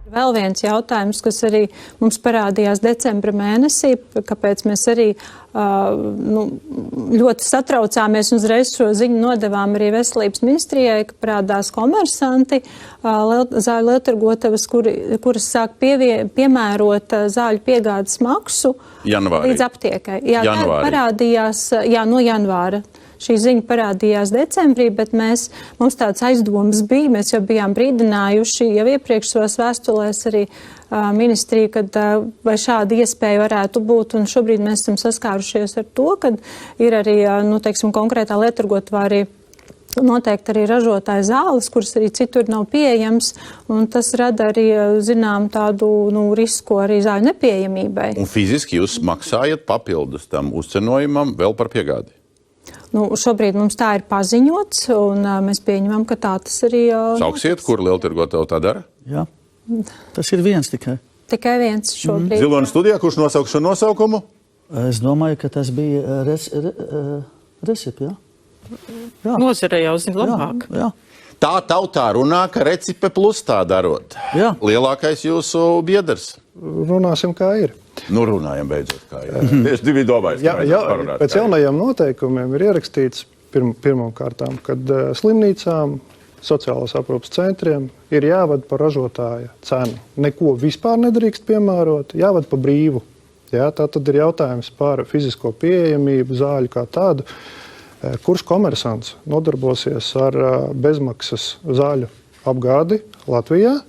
Vēl viens jautājums, kas arī mums parādījās decembra mēnesī, kāpēc mēs arī ļoti satraucāmies un uzreiz šo ziņu nodevām arī veselības ministrijai, ka parādās komersanti, zāļu lieltirgotavas, kuras sāk piemērot zāļu piegādes maksu līdz aptiekai. Jā, parādījās, no janvāra. Šī ziņa parādījās decembrī, bet mums tāds aizdomas bija, mēs jau bijām brīdinājuši jau iepriekš savās vēstulēs arī ministriju, kad vai šāda iespēja varētu būt, un šobrīd mēs esam saskārušies ar to, kad ir arī, konkrētā lieltirgotavā arī noteikti arī ražotāja zāles, kuras arī citur nav pieejams, un tas rada arī, zinām, tādu risku arī zāļu nepieejamībai. Un fiziski jūs maksājat papildus tam uzcenojumam vēl par piegādi? Šobrīd mums tā ir paziņots, un mēs pieņemam, ka tā tas arī... Sauksiet, kur lieltirgotāji tā dara? Jā, tas ir viens tikai. Tikai viens šobrīd. Ziloņa studijā, kurš nosauks šo nosaukumu? Es domāju, ka tas bija Recipe, jā? Nozare jau zina labāk. Jā. Tā tautā runā, ka Recipe plus tā darot. Jā. Lielākais jūsu biedrs. Runāsim, kā ir. Runājam beidzot, kā ir. Tieši divi domājas. Pēc jaunajiem noteikumiem ir ierakstīts pirmām kārtām, kad slimnīcām, sociālās aprūpes centriem ir jāvada par ražotāja cenu. Neko vispār nedrīkst piemērot, jāvada pa brīvu. Jā, tā tad ir jautājums par fizisko pieejamību, zāļu kā tādu. Kurš komersants nodarbosies ar bezmaksas zāļu apgādi Latvijā?